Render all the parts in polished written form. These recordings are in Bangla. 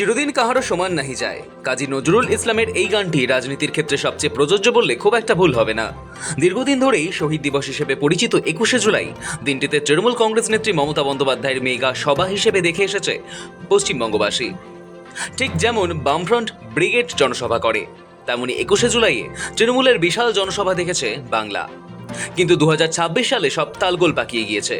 চিরদিন কাহারও সমান নাহি যায়। কাজী নজরুল ইসলামের এই গানটি রাজনীতির ক্ষেত্রে সবচেয়ে প্রযোজ্য বললে খুব একটা ভুল হবে না। দীর্ঘদিন ধরেই শহীদ দিবস হিসেবে পরিচিত 21শে জুলাই দিনটিতে তৃণমূল কংগ্রেস নেত্রী মমতা বন্দ্যোপাধ্যায়ের মেগা সভা হিসেবে দেখে এসেছে পশ্চিমবঙ্গবাসী। ঠিক যেমন বামফ্রন্ট ব্রিগেড জনসভা করে, তেমনি 21শে জুলাইয়ে তৃণমূলের বিশাল জনসভা দেখেছে বাংলা। কিন্তু 2026 সালে সব তালগোল পাকিয়ে গিয়েছে।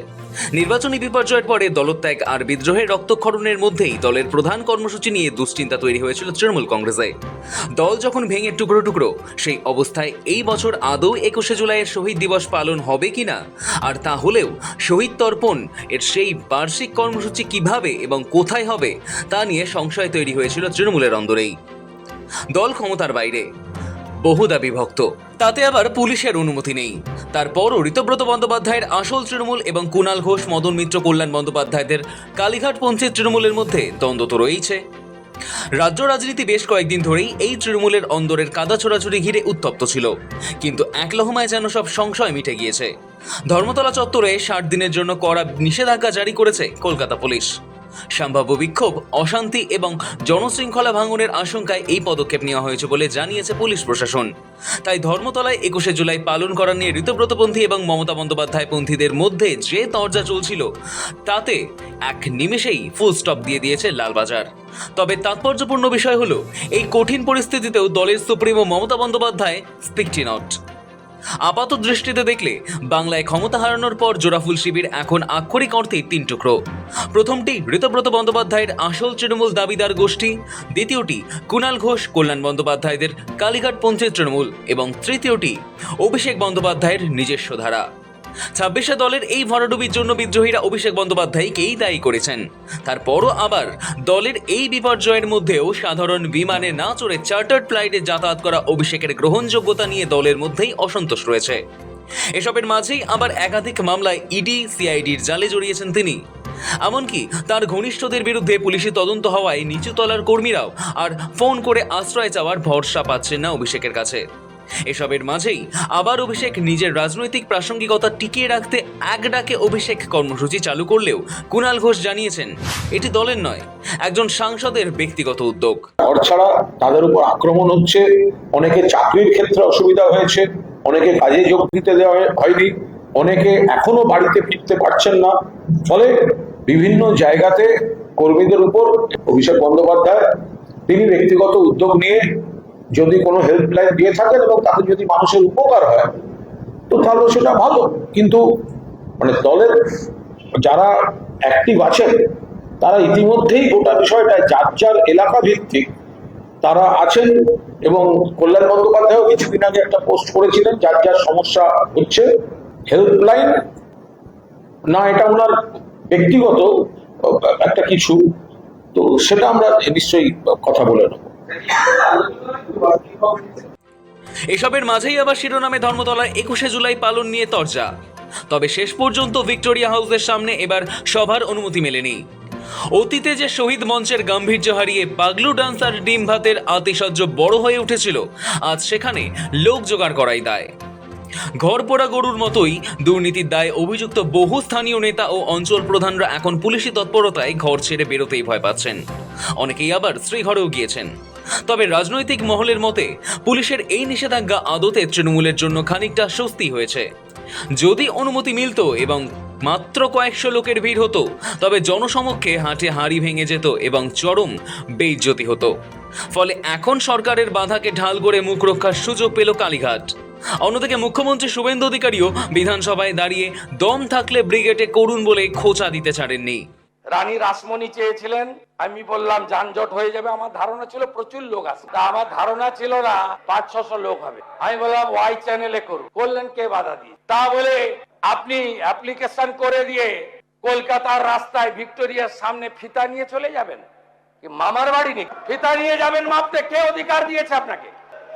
নির্বাচনী বিপর্যয়ের পরে দলত্যাগ আর বিদ্রোহের রক্তক্ষরণের মধ্যেই দলের প্রধান কর্মসূচি নিয়ে দুশ্চিন্তা তৈরি হয়েছিল তৃণমূল কংগ্রেসে। দল যখন ভেঙে টুকরো টুকরো, সেই অবস্থায় এই বছর আদৌ 21শে জুলাইয়ের শহীদ দিবস পালন হবে কিনা, আর তা হলেও শহীদ তর্পণ এর সেই বার্ষিক কর্মসূচি কিভাবে এবং কোথায় হবে তা নিয়ে সংশয় তৈরি হয়েছিল তৃণমূলের অন্দরেই। দল ক্ষমতার বাইরে, বহুদা বিভক্ত, তাতে আবার পুলিশের অনুমতি নেই। তারপরও ঋতব্রত বন্দ্যোপাধ্যায়ের আসল তৃণমূল এবং কুণাল ঘোষ, মদন মিত্র, কল্যাণ বন্দ্যোপাধ্যায়দের কালীঘাটপন্থী তৃণমূলের মধ্যে দ্বন্দ্ব তো রয়েছে। রাজ্য রাজনীতি বেশ কয়েকদিন ধরেই এই তৃণমূলের অন্দরের কাদা ছোড়াছুড়ি ঘিরে উত্তপ্ত ছিল, কিন্তু এক লহমায় যেন সব সংশয় মিটে গিয়েছে। ধর্মতলা চত্বরে 60 দিনের জন্য কড়া নিষেধাজ্ঞা জারি করেছে কলকাতা পুলিশ। সম্ভাব্য বিক্ষোভ, অশান্তি এবং জনশৃঙ্খলা ভাঙনের আশঙ্কায় এই পদক্ষেপ নেওয়া হয়েছে বলে জানিয়েছে পুলিশ প্রশাসন। তাই ধর্মতলায় 21শে জুলাই পালন করা নিয়ে ঋতব্রতপন্থী এবং মমতা বন্দ্যোপাধ্যায় পন্থীদের মধ্যে যে তরজা চলছিল, তাতে এক নিমেষেই ফুল স্টপ দিয়ে দিয়েছে লালবাজার। তবে তাৎপর্যপূর্ণ বিষয় হলো, এই কঠিন পরিস্থিতিতেও দলের সুপ্রিমো মমতা বন্দ্যোপাধ্যায় স্পিকটি নট। আপাত দৃষ্টিতে দেখলে বাংলায় ক্ষমতা হারানোর পর জোড়াফুল শিবির এখন আক্ষরিক অর্থেই 3 টুকরো। প্রথমটি ঋতব্রত বন্দ্যোপাধ্যায়ের আসল তৃণমূল দাবিদার গোষ্ঠী, দ্বিতীয়টি কুণাল ঘোষ, কল্যাণ বন্দ্যোপাধ্যায়দের কালীঘাটপন্থী তৃণমূল এবং তৃতীয়টি অভিষেক বন্দ্যোপাধ্যায়ের নিজস্ব ধারা। 26শে দলের এই ভরাডুবির জন্য বিদ্রোহীরা অভিষেক বন্দ্যোপাধ্যায়কেই দায়ী করেছেন। তারপরও আবার দলের এই বিপর্যয়ের মধ্যেও সাধারণ বিমানে না চড়ে চার্টার্ড ফ্লাইটে যাতায়াত করা অভিষেকের গ্রহণযোগ্যতা নিয়ে দলের মধ্যেই অসন্তোষ রয়েছে। এসবের মাঝেই আবার একাধিক মামলায় ইডি, সিআইডির জালে জড়িয়েছেন তিনি। এমনকি তার ঘনিষ্ঠদের বিরুদ্ধে পুলিশি তদন্ত হওয়ায় নিচুতলার কর্মীরাও আর ফোন করে আশ্রয় চাওয়ার ভরসা পাচ্ছেন না অভিষেকের কাছে। এসবের মাঝেই আবার অভিষেক নিজের রাজনৈতিক প্রাসঙ্গিকতা টিকিয়ে রাখতে এক ডাকে অভিষেক কর্মসূচি চালু করলেও কুণাল ঘোষ জানিয়েছেন, এটি দলের নয়, একজন সাংসদের ব্যক্তিগত উদ্যোগ। ঘর ছাড়া তাদের উপর আক্রমণ হচ্ছে, অনেকে চাকরির ক্ষেত্রে অসুবিধা হয়েছে, অনেকে কাজে যোগ দিতে দেওয়া হয়নি, অনেকে এখনো বাড়িতে ফিরতে পারছেন না। ফলে বিভিন্ন জায়গাতে কর্মীদের উপর অভিষেক বন্দ্যোপাধ্যায় তিনি ব্যক্তিগত উদ্যোগ নিয়ে যদি কোনো হেল্পলাইন দিয়ে থাকেন এবং তাতে যদি মানুষের উপকার হয় তো তাহলে সেটা ভালো। কিন্তু দলের যারা অ্যাক্টিভ আছেন তারা ইতিমধ্যেই গোটা বিষয়টায় যার যার এলাকা ভিত্তিক তারা আছেন, এবং কল্যাণ বন্দ্যোপাধ্যায়ও কিছুদিন আগে একটা পোস্ট করেছিলেন যার যার সমস্যা হচ্ছে। হেল্পলাইন না, এটা ওনার ব্যক্তিগত একটা কিছু, তো সেটা আমরা নিশ্চয়ই কথা বলে নেব। এসবের মাঝেই আবার শিরোনামে ধর্মতলায় 21শে জুলাই পালন নিয়ে তরজা। তবে শেষ পর্যন্ত ভিক্টোরিয়া হাউসের সামনে এবার সভার অনুমতি মেলেনি। অতীতে যে শহীদ মঞ্চের গাম্ভীর্য হারিয়ে পাগলু ডান্সার ডিম ভাতের আতিশয্য বড় হয়ে উঠেছিল, আজ সেখানে লোক জোগাড় করাই দায়। ঘর পোড়া গরুর মতোই দুর্নীতির দায়ে অভিযুক্ত বহু স্থানীয় নেতা ও অঞ্চল প্রধানরা এখন পুলিশি তৎপরতায় ঘর ছেড়ে বেরোতেই ভয় পাচ্ছেন। অনেকেই আবার শ্রীঘরেও গিয়েছেন। তবে রাজনৈতিক মহলের মতে পুলিশের এই নিষেধাজ্ঞা আদতে তৃণমূলের জন্য খানিকটা স্বস্তি হয়েছে। যদি অনুমতি মিলত এবং মাত্র কয়েকশো লোকের ভিড় হতো, তবে জনসমক্ষে হাটে হাঁড়ি ভেঙে যেত এবং চরম বেইজ্জতি হতো। ফলে এখন সরকারের বাধাকে ঢাল করে মুখ রক্ষার সুযোগ পেল কালীঘাট। অন্যদিকে মুখ্যমন্ত্রী শুভেন্দু অধিকারীও বিধানসভায় দাঁড়িয়ে দম থাকলে ব্রিগেডে করুন বলে খোঁচা দিতে ছাড়েননি। রানী রাসমণি চেয়েছিলেন, আমি বললাম যানজট হয়ে যাবে। আমার ধারণা ছিল প্রচুর লোক আসবে, আমার ধারণা ছিল না 500-600 লোক হবে। আমি বললাম ওয়াই চ্যানেলে করুন, করলেন কে বাধা দিয়ে? তা বলে আপনি অ্যাপ্লিকেশন করে দিয়ে কলকাতার রাস্তায় ভিক্টোরিয়ার সামনে ফিতা নিয়ে চলে যাবেন? কি মামার বাড়ি নেই ফিতা নিয়ে যাবেন মাপতে? কে অধিকার দিয়েছে আপনাকে?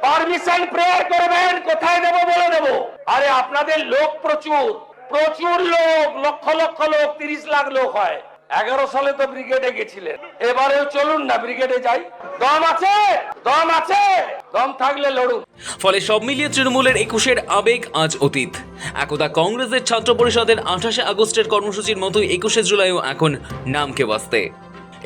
পারমিশন প্রেয়ার করবেন, কোথায় দেবো বলে দেবো। আরে আপনাদের লোক প্রচুর প্রচুর লোক, লক্ষ লক্ষ লোক, 30 লাখ লোক হয়। 11 সালে তো ব্রিগেডে গেছিলেন, এবারেও চলুন না ব্রিগেডে যাই। দম আছে, দম আছে, দম থাকলে লড়ুন। ফলে সব মিলিয়ে তৃণমূলের 21-এর আবেগ আজ অতীত। একদা কংগ্রেসের ছাত্র পরিষদের 28শে আগস্টের কর্মসূচির মতোই 21শে জুলাইও এখন নামকে বাঁচতে।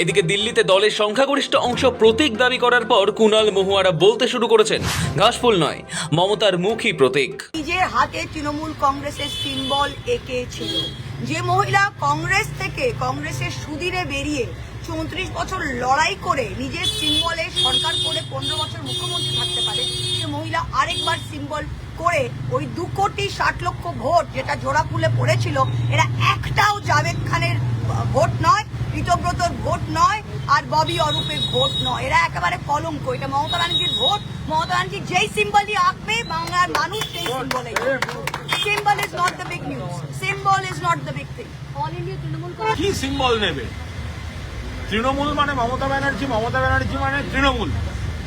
এদিকে দিল্লিতে দলের সংখ্যাগরিষ্ঠ অংশ প্রতীক দাবি করার পর কুণাল মহুয়ারা বলতে শুরু করেছেন, ঘাসফুল নয়, মমতার মুখই প্রতীক। নিজের হাতে তৃণমূল কংগ্রেসের সিম্বল এঁকেছিল। যে মহিলা কংগ্রেস থেকে কংগ্রেসের সুদিনে বেরিয়ে 34 বছর লড়াই করে নিজের সিম্বলে সরকার করে 15 বছর মুখ্যমন্ত্রী থাকতে পারে, সে মহিলা আরেকবার সিম্বল করে ওই 2,60,00,000 ভোট যেটা জোড়া ফুলে পড়েছিল, এরা একটাও জাভেদ খানের ভোট নয়, ঋতব্রতর ভোট নয়, আর ববি অরূপের ভোট নয়। এরা একেবারে কলঙ্ক। এটা মমতা ব্যানার্জির ভোট। মমতা ব্যানার্জি যেই সিম্বলই আঁকবে বাংলার মানুষ সেই সিম্বলে। Symbol is not the big news, symbol is not the big thing. All India Trinamool কি সিম্বল নেবে? তৃণমূল মানে মমতা ব্যানার্জি, মমতা ব্যানার্জি মানে তৃণমূল।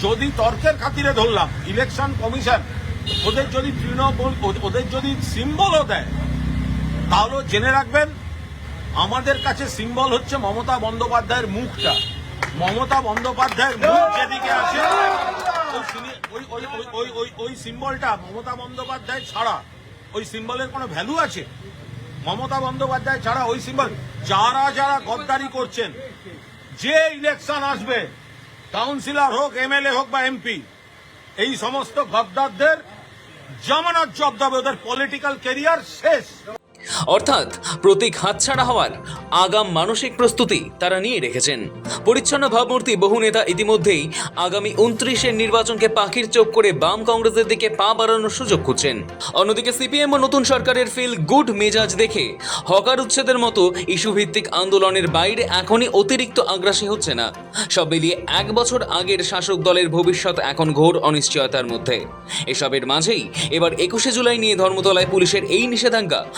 যদি তর্কের খাতিরে ধরলাম, ইলেকশন কমিশন ওদের যদি তৃণমূল ওদের যদি সিম্বলও দেয়, তাহলে জেনে রাখবেন আমাদের কাছে সিম্বল হচ্ছে মমতা বন্দ্যোপাধ্যায়ের মুখটা। মমতা বন্দ্যোপাধ্যায়ের মুখ যেদিকে আছে ওই সিম্বলটা মমতা বন্দ্যোপাধ্যায় ছাড়া ওই সিম্বলের কোনো ভ্যালু আছে? মমতা বন্দ্যোপাধ্যায় ছাড়া ওই সিম্বল, যারা যারা গদ্দারি করছেন, যে ইলেকশন আসবে, কাউন্সিলর হোক, এমএলএ হোক বা এমপি, এই সমস্ত গদ্দারদের জামানত জব্দ হবে, ওদের পলিটিক্যাল ক্যারিয়ার শেষ। অর্থাৎ প্রতীক হাতছাড়া হওয়ার আগাম মানসিক প্রস্তুতি তারা নিয়ে রেখেছেন। পরিচ্ছন্ন ভাবমূর্তি বহু নেতা ইতিমধ্যেই আগামী 29-এর নির্বাচনকে পাখির চোখ করে বাম কংগ্রেসের দিকে পা বাড়ানোর সুযোগ খুঁজছেন। অন্যদিকে সিপিএম ও নতুন সরকারের ফিল গুড মেজাজ দেখে হকার উচ্ছেদের মতো ইস্যুভিত্তিক আন্দোলনের বাইরে এখনই অতিরিক্ত আগ্রাসী হচ্ছে না। সব মিলিয়ে 1 বছর আগের শাসক দলের ভবিষ্যৎ এখন ঘোর অনিশ্চয়তার মধ্যে। এসবের মাঝেই এবার 21শে জুলাই নিয়ে ধর্মতলায় পুলিশের এই নিষেধাজ্ঞা